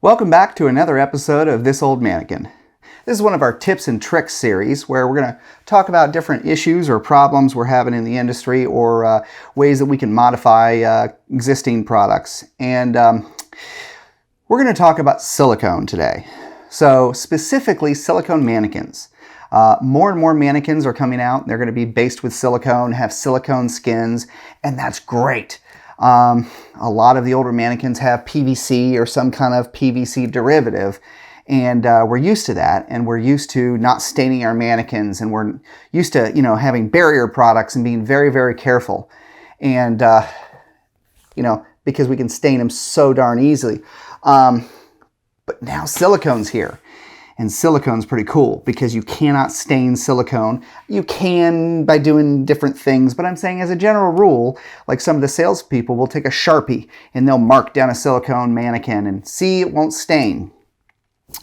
Welcome back to another episode of This Old Manikin. This is one of our tips and tricks series where we're going to talk about different issues or problems we're having in the industry or ways that we can modify existing products. And we're going to talk about silicone today. So specifically silicone mannequins. More and more mannequins are coming out. They're going to be based with silicone, have silicone skins, and that's great. A lot of the older mannequins have PVC or some kind of PVC derivative, and we're used to that, and we're used to not staining our mannequins, and we're used to, having barrier products and being very, very careful, and, because we can stain them so darn easily. But now silicone's here. And silicone's pretty cool because you cannot stain silicone. You can by doing different things, but I'm saying as a general rule, like some of the salespeople will take a Sharpie and they'll mark down a silicone mannequin and see it won't stain.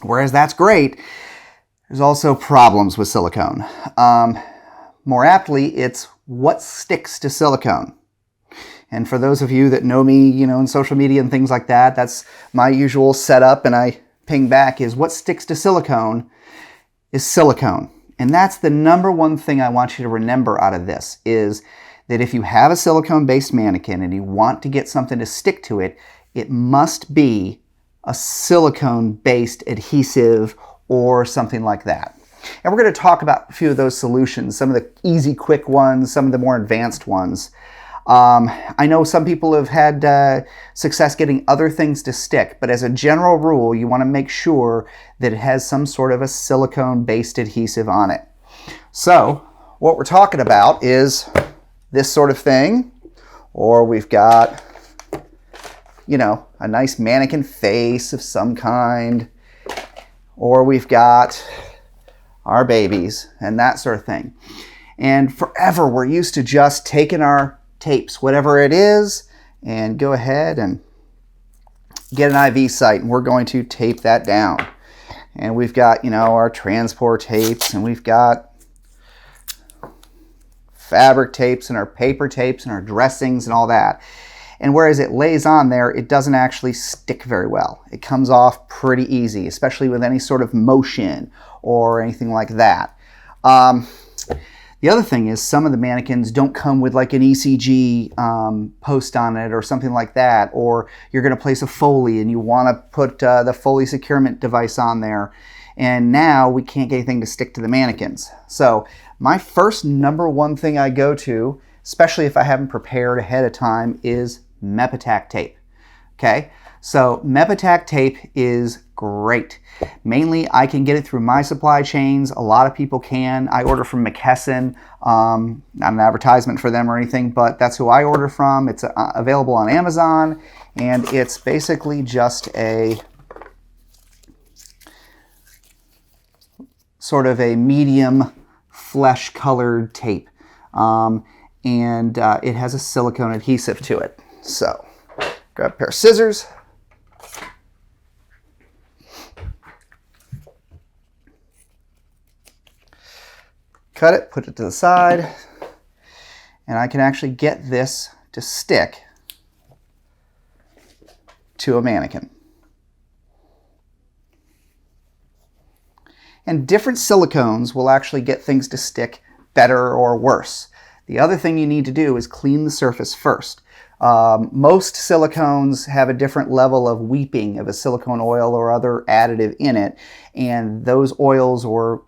Whereas that's great, there's also problems with silicone. More aptly, it's what sticks to silicone. And for those of you that know me, in social media and things like that, that's my usual setup, and I ping back is what sticks to silicone is silicone. And that's the number one thing I want you to remember out of this is that if you have a silicone-based mannequin and you want to get something to stick to it, it must be a silicone-based adhesive or something like that. And we're going to talk about a few of those solutions, some of the easy, quick ones, some of the more advanced ones. I know some people have had success getting other things to stick, but as a general rule, you want to make sure that it has some sort of a silicone-based adhesive on it. So, what we're talking about is this sort of thing, or we've got, a nice mannequin face of some kind, or we've got our babies and that sort of thing. And forever, we're used to just taking our tapes, whatever it is, and go ahead and get an IV site, and we're going to tape that down. And we've got, our transport tapes, and we've got fabric tapes and our paper tapes and our dressings and all that. And whereas it lays on there, it doesn't actually stick very well. It comes off pretty easy, especially with any sort of motion or anything like that. The other thing is some of the mannequins don't come with like an ECG post on it or something like that, or you're going to place a Foley and you want to put the Foley securement device on there, and now we can't get anything to stick to the mannequins. So my first number one thing I go to, especially if I haven't prepared ahead of time, is Mepitac tape. Okay, so Mepitac tape is great. Mainly, I can get it through my supply chains. A lot of people can. I order from McKesson. Not an advertisement for them or anything, but that's who I order from. It's available on Amazon, and it's basically just a sort of a medium flesh-colored tape, and it has a silicone adhesive to it. So, grab a pair of scissors. Cut it, put it to the side, and I can actually get this to stick to a mannequin. And different silicones will actually get things to stick better or worse. The other thing you need to do is clean the surface first. Most silicones have a different level of weeping of a silicone oil or other additive in it, and those oils or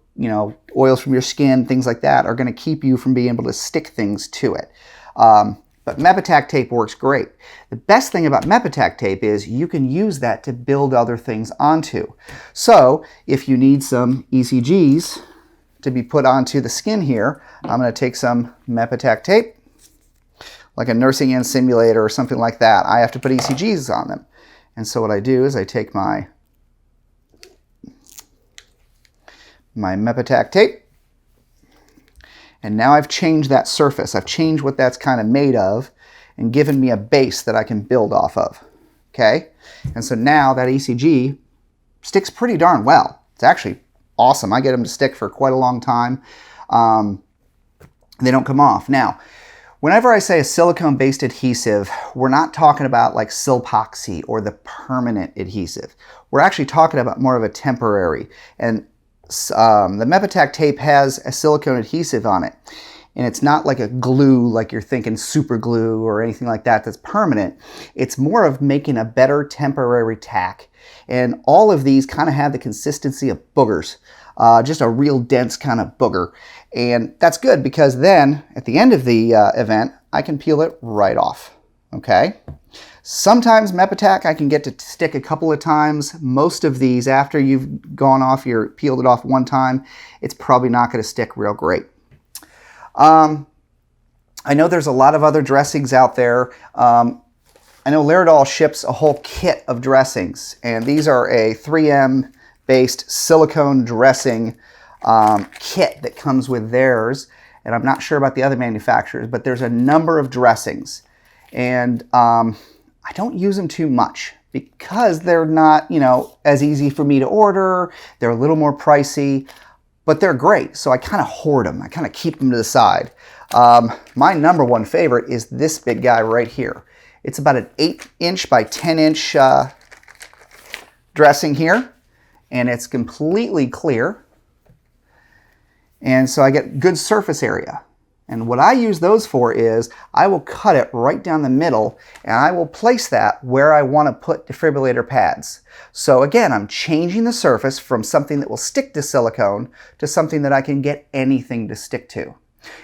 oils from your skin, things like that, are going to keep you from being able to stick things to it. But Mepitac tape works great. The best thing about Mepitac tape is you can use that to build other things onto. So if you need some ECGs to be put onto the skin here, I'm going to take some Mepitac tape, like a nursing in simulator or something like that. I have to put ECGs on them. And so what I do is I take my Mepitac tape, and now I've changed that surface. I've changed what that's kind of made of and given me a base that I can build off of. Okay? And so now that ECG sticks pretty darn well. It's actually awesome. I get them to stick for quite a long time. They don't come off. Now, Whenever I say a silicone-based adhesive, we're not talking about like Silpoxy or the permanent adhesive. We're actually talking about more of a temporary. And the Mepitac tape has a silicone adhesive on it. And it's not like a glue like you're thinking super glue or anything like that that's permanent. It's more of making a better temporary tack. And all of these kind of have the consistency of boogers. Just a real dense kind of booger. And that's good because then at the end of the event, I can peel it right off. Okay. Sometimes Mepitac I can get to stick a couple of times. Most of these, after you've gone off, you're peeled it off one time, it's probably not going to stick real great. I know there's a lot of other dressings out there. I know Laerdal ships a whole kit of dressings, and these are a 3M based silicone dressing kit that comes with theirs. And I'm not sure about the other manufacturers, but there's a number of dressings. And I don't use them too much because they're not, you know, as easy for me to order. They're a little more pricey, but they're great. So I kind of hoard them. I kind of keep them to the side. My number one favorite is this big guy right here. It's about an 8-inch by 10-inch dressing here, and it's completely clear. And so I get good surface area. And what I use those for is I will cut it right down the middle and I will place that where I want to put defibrillator pads. So again, I'm changing the surface from something that will stick to silicone to something that I can get anything to stick to.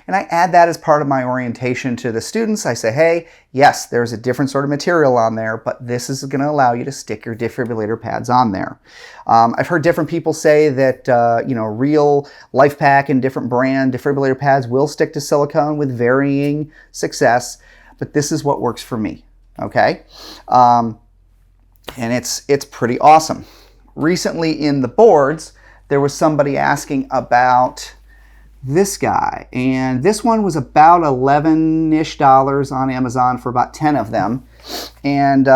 And I add that as part of my orientation to the students. I say, hey, yes, there's a different sort of material on there, but this is going to allow you to stick your defibrillator pads on there. I've heard different people say that, you know, real LifePak and different brand defibrillator pads will stick to silicone with varying success, but this is what works for me, okay? And it's pretty awesome. Recently in the boards, there was somebody asking about this guy, and this one was about $11-ish on Amazon for about 10 of them, and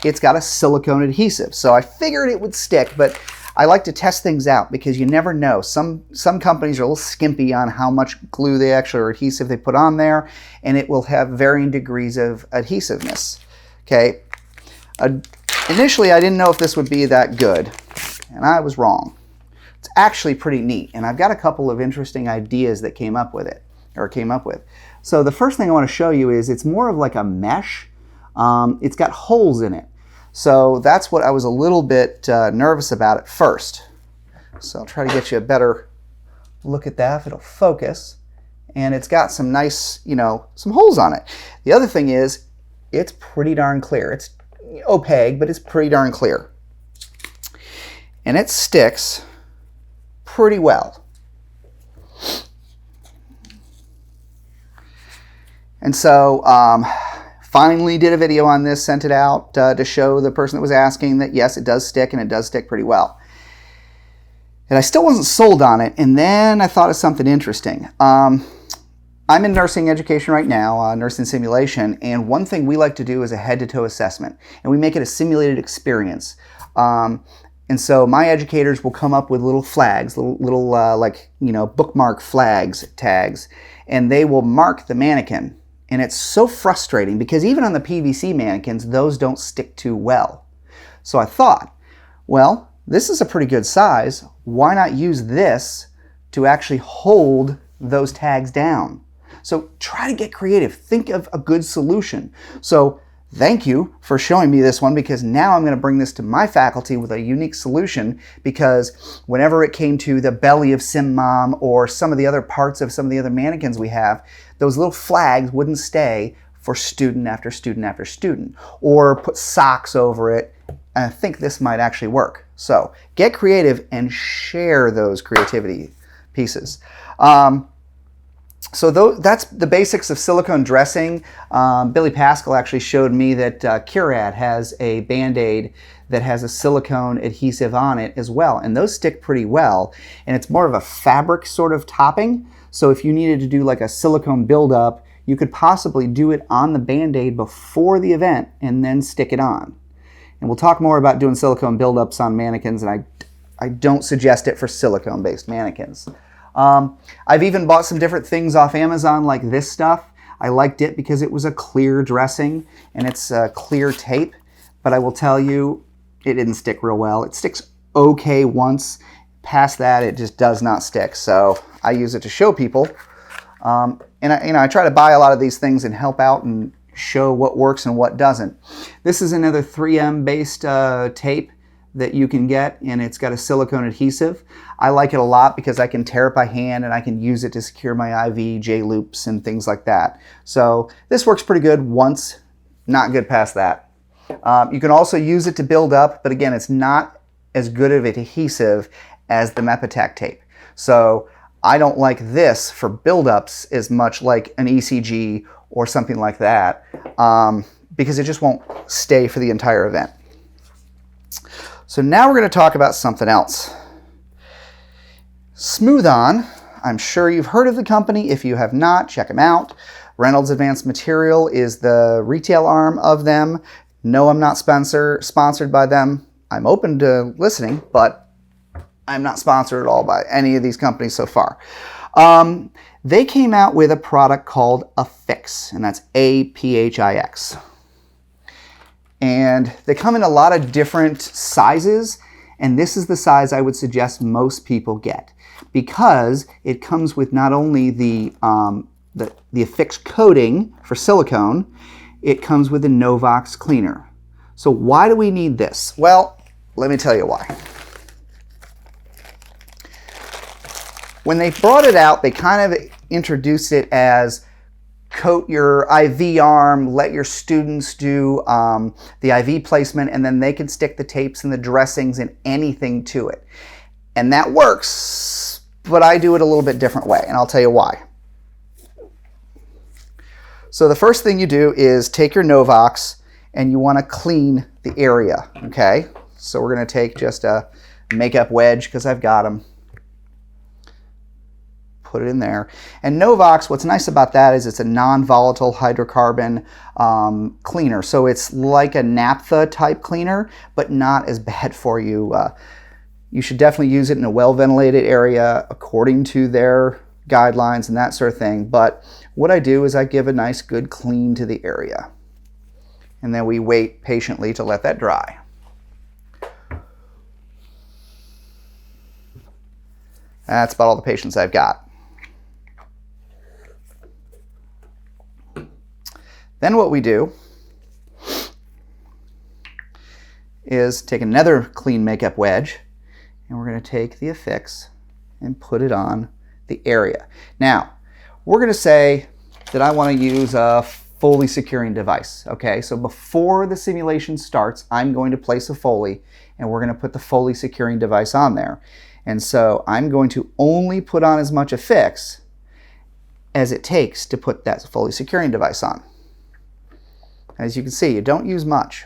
it's got a silicone adhesive, so I figured it would stick, but I like to test things out because you never know. Some companies are a little skimpy on how much glue they actually or adhesive they put on there, and it will have varying degrees of adhesiveness. Okay, initially I didn't know if this would be that good, and I was wrong. It's actually pretty neat, and I've got a couple of interesting ideas that came up with. So the first thing I want to show you is it's more of like a mesh. It's got holes in it. So that's what I was a little bit nervous about at first. So I'll try to get you a better look at that if it'll focus. And it's got some nice, you know, some holes on it. The other thing is it's pretty darn clear. It's opaque, but it's pretty darn clear. And it sticks pretty well. And so finally did a video on this, sent it out to show the person that was asking that yes, it does stick, and it does stick pretty well. And I still wasn't sold on it, and then I thought of something interesting. I'm in nursing education right now, nursing simulation, and one thing we like to do is a head-to-toe assessment, and we make it a simulated experience. And so my educators will come up with little flags, little like, you know, bookmark flags, tags, and they will mark the mannequin. And it's so frustrating because even on the PVC mannequins, those don't stick too well. So I thought, well, this is a pretty good size. Why not use this to actually hold those tags down? So try to get creative. Think of a good solution. So thank you for showing me this one, because now I'm going to bring this to my faculty with a unique solution, because whenever it came to the belly of Sim Mom or some of the other parts of some of the other mannequins we have, those little flags wouldn't stay for student after student after student, or put socks over it. And I think this might actually work. So get creative and share those creativity pieces. So that's the basics of silicone dressing. Billy Pascal actually showed me that Curad has a Band-Aid that has a silicone adhesive on it as well, and those stick pretty well. And it's more of a fabric sort of topping, so if you needed to do like a silicone buildup, you could possibly do it on the Band-Aid before the event and then stick it on. And we'll talk more about doing silicone buildups on mannequins, and I don't suggest it for silicone-based mannequins. I've even bought some different things off Amazon like this stuff. I liked it because it was a clear dressing and it's a clear tape, but I will tell you, it didn't stick real well. It sticks okay once. Past that, it just does not stick. So I use it to show people. And I try to buy a lot of these things and help out and show what works and what doesn't. This is another 3M based tape that you can get, and it's got a silicone adhesive. I like it a lot because I can tear it by hand and I can use it to secure my IV, J-loops, and things like that. So this works pretty good once, not good past that. You can also use it to build up, but again, it's not as good of an adhesive as the Mepitac tape. So I don't like this for buildups as much like an ECG or something like that because it just won't stay for the entire event. So now we're going to talk about something else. Smooth On, I'm sure you've heard of the company. If you have not, check them out. Reynolds Advanced Material is the retail arm of them. No, I'm not sponsored by them. I'm open to listening, but I'm not sponsored at all by any of these companies so far. They came out with a product called APHIX, and that's APHIX. And they come in a lot of different sizes, and this is the size I would suggest most people get because it comes with not only the APHIX coating for silicone, it comes with a NOVOCCS cleaner. So why do we need this? Well, let me tell you why. When they brought it out, they kind of introduced it as coat your IV arm, let your students do the IV placement, and then they can stick the tapes and the dressings and anything to it. And that works, but I do it a little bit different way, and I'll tell you why. So the first thing you do is take your NOVOCCS and you want to clean the area, okay? So we're going to take just a makeup wedge because I've got them. Put it in there. And NOVOCCS, what's nice about that is it's a non-volatile hydrocarbon cleaner. So it's like a naphtha type cleaner, but not as bad for you. You should definitely use it in a well-ventilated area according to their guidelines and that sort of thing. But what I do is I give a nice good clean to the area. And then we wait patiently to let that dry. That's about all the patience I've got. Then what we do is take another clean makeup wedge and we're going to take the APHIX and put it on the area. Now, we're going to say that I want to use a Foley securing device. Okay, so before the simulation starts, I'm going to place a Foley and we're going to put the Foley securing device on there. And so I'm going to only put on as much APHIX as it takes to put that Foley securing device on. As you can see, you don't use much.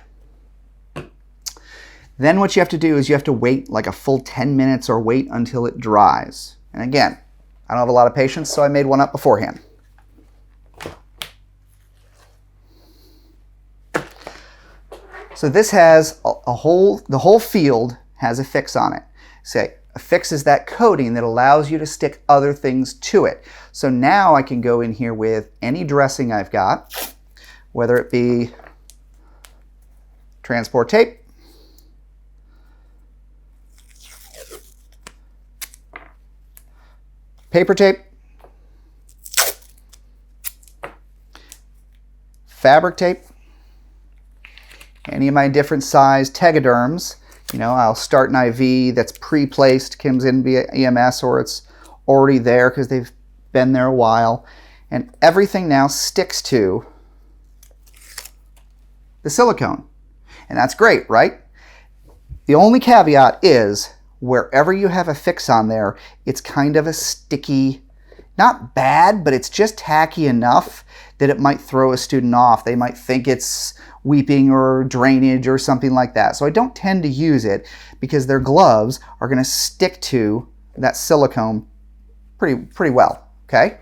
Then what you have to do is you have to wait like a full 10 minutes or wait until it dries. And again, I don't have a lot of patience, so I made one up beforehand. So this has the whole field has APHIX on it. Say, APHIX is that coating that allows you to stick other things to it. So now I can go in here with any dressing I've got, whether it be transport tape, paper tape, fabric tape, any of my different size tegaderms. You know, I'll start an IV that's pre-placed, comes in via EMS, or it's already there because they've been there a while. And everything now sticks to the silicone. And that's great, right? The only caveat is wherever you have APHIX on there, it's kind of a sticky, not bad, but it's just tacky enough that it might throw a student off. They might think it's weeping or drainage or something like that. So I don't tend to use it because their gloves are going to stick to that silicone pretty well, okay?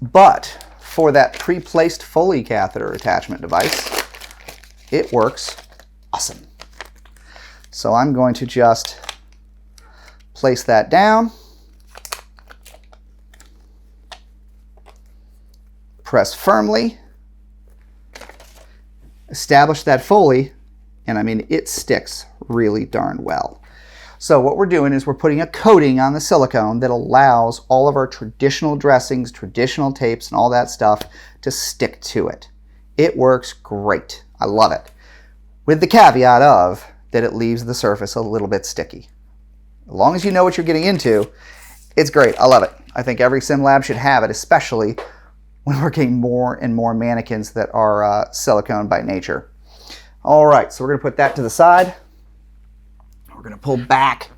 But for that pre-placed Foley catheter attachment device, it works awesome. So I'm going to just place that down. press firmly, establish that Foley, and I mean, it sticks really darn well. So what we're doing is we're putting a coating on the silicone that allows all of our traditional dressings, traditional tapes, and all that stuff to stick to it. It works great. I love it. With the caveat of that it leaves the surface a little bit sticky. As long as you know what you're getting into, it's great. I love it. I think every sim lab should have it, especially when we're getting more and more mannequins that are silicone by nature. All right, so we're going to put that to the side. We're going to pull back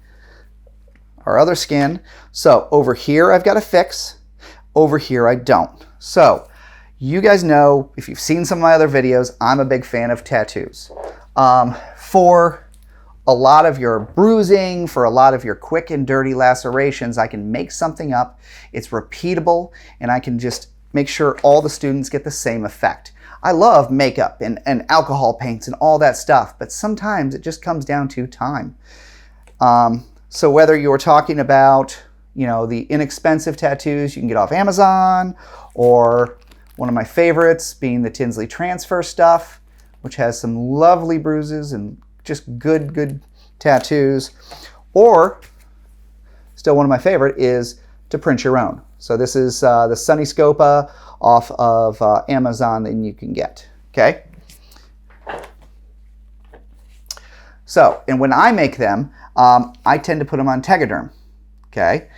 our other skin. So over here I've got APHIX. Over here I don't. So you guys know, if you've seen some of my other videos, I'm a big fan of tattoos. For a lot of your bruising, for a lot of your quick and dirty lacerations, I can make something up. It's repeatable, and I can just make sure all the students get the same effect. I love makeup and alcohol paints and all that stuff, but sometimes it just comes down to time. So whether you're talking about, you know, the inexpensive tattoos you can get off Amazon, or one of my favorites being the Tinsley Transfer stuff, which has some lovely bruises and just good tattoos, or still one of my favorite is to print your own. So this is the Sunnyscopa off of Amazon that you can get, okay? So, and when I make them, I tend to put them on Tegaderm, okay?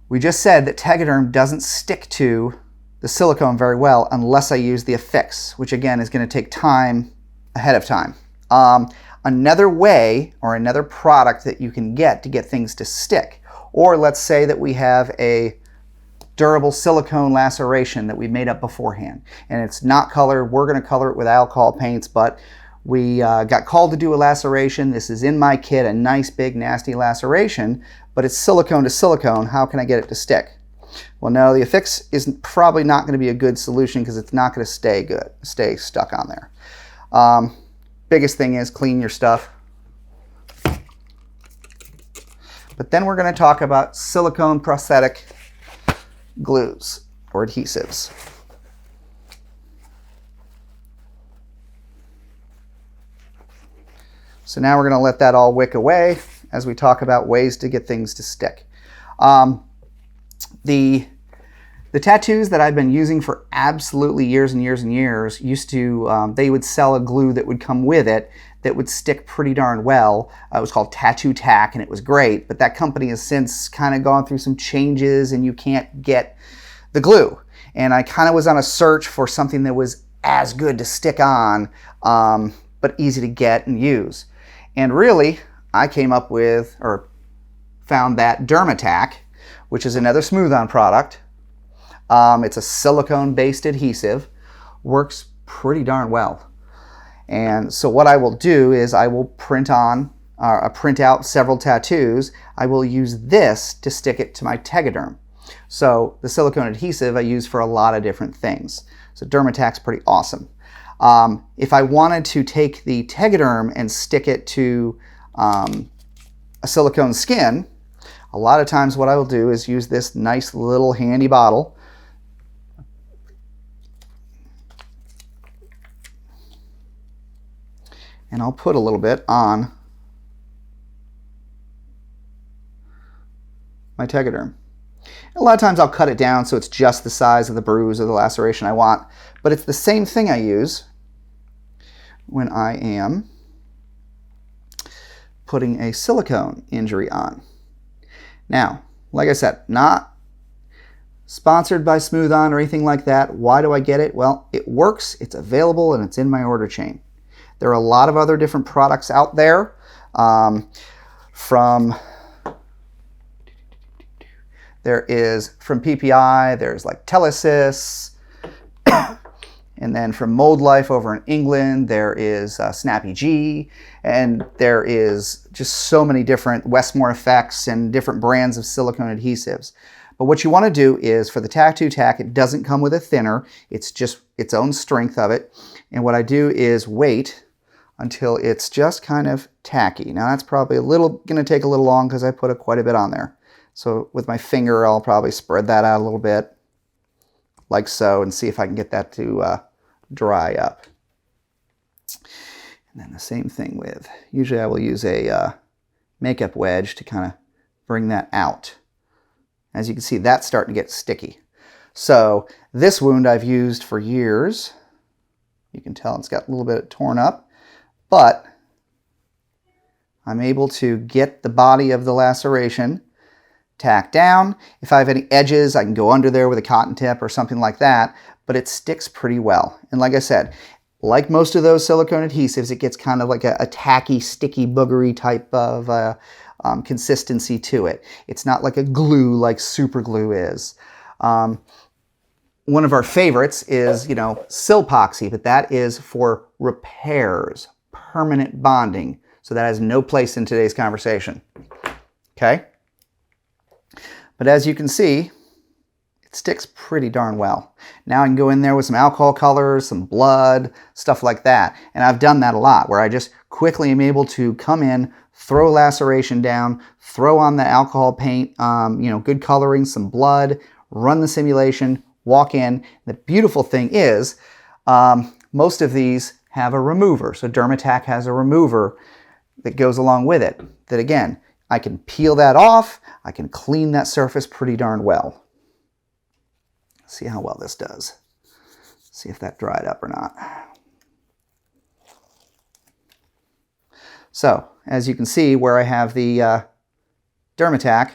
We just said that Tegaderm doesn't stick to the silicone very well unless I use the APHIX, which again is going to take time ahead of time. Another way, or another product that you can get to get things to stick, or let's say that we have a durable silicone laceration that we made up beforehand, and it's not colored. We're going to color it with alcohol paints, but we got called to do a laceration. This is in my kit, a nice big nasty laceration, but it's silicone to silicone. How can I get it to stick? Well, no, the APHIX is probably not going to be a good solution because it's not going to stay stuck on there. Biggest thing is clean your stuff. But then we're going to talk about silicone prosthetic glues or adhesives. So now we're going to let that all wick away as we talk about ways to get things to stick. The tattoos that I've been using for absolutely years and years and years used to, they would sell a glue that would come with it that would stick pretty darn well. It was called Tattoo Tack, and it was great, but that company has since kind of gone through some changes and you can't get the glue. And I kind of was on a search for something that was as good to stick on, but easy to get and use. And really, I came up with, or found that Derma Tack, which is another smooth-on product. It's a silicone-based adhesive, works pretty darn well. And so what I will do is I will print out several tattoos. I will use this to stick it to my Tegaderm. So the silicone adhesive I use for a lot of different things. So Derma Tack's pretty awesome. If I wanted to take the Tegaderm and stick it to a silicone skin, a lot of times what I will do is use this nice little handy bottle. And I'll put a little bit on my Tegaderm. A lot of times I'll cut it down so it's just the size of the bruise or the laceration I want, but it's the same thing I use when I am putting a silicone injury on. Now, like I said, not sponsored by Smooth On or anything like that. Why do I get it? Well, it works, it's available, and it's in my order chain. There are a lot of other different products out there, there is from PPI, there's like Telesis, and then from Mold Life over in England, there is Snappy G, and there is just so many different Westmore Effects and different brands of silicone adhesives. But what you want to do is, for the Tattoo Tack, it doesn't come with a thinner, it's just its own strength of it. And what I do is wait until it's just kind of tacky. Now that's probably going to take a little long because I put quite a bit on there. So with my finger, I'll probably spread that out a little bit. like so, and see if I can get that to dry up. And then the same thing with, usually I will use a makeup wedge to kind of bring that out. As you can see, that's starting to get sticky. So this wound I've used for years. You can tell it's got a little bit torn up, but I'm able to get the body of the laceration tacked down. If I have any edges, I can go under there with a cotton tip or something like that, but it sticks pretty well. And like I said, like most of those silicone adhesives, it gets kind of like a tacky, sticky, boogery type of consistency to it. It's not like a glue like super glue is. One of our favorites is, Silpoxy, but that is for repairs, permanent bonding. So that has no place in today's conversation. Okay? But as you can see, it sticks pretty darn well. Now I can go in there with some alcohol colors, some blood, stuff like that. And I've done that a lot, where I just quickly am able to come in, throw laceration down, throw on the alcohol paint, good coloring, some blood, run the simulation, walk in. The beautiful thing is, most of these have a remover. So Mepitac has a remover that goes along with it. That again, I can peel that off. I can clean that surface pretty darn well. See how well this does. See if that dried up or not. So, as you can see, where I have the Mepitac,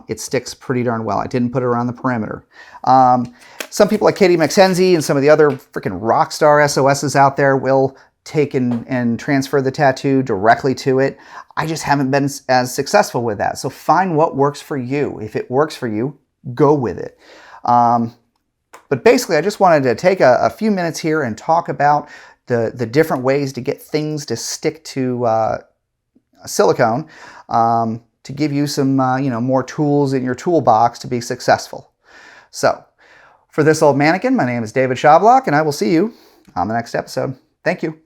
it sticks pretty darn well. I didn't put it around the perimeter. Some people like Katie McKenzie and some of the other freaking rock star SOSs out there will take and transfer the tattoo directly to it. I just haven't been as successful with that. So find what works for you. If it works for you, go with it. But basically, I just wanted to take a few minutes here and talk about the different ways to get things to stick to silicone, to give you some more tools in your toolbox to be successful. So for this old mannequin, my name is David Shablock, and I will see you on the next episode. Thank you.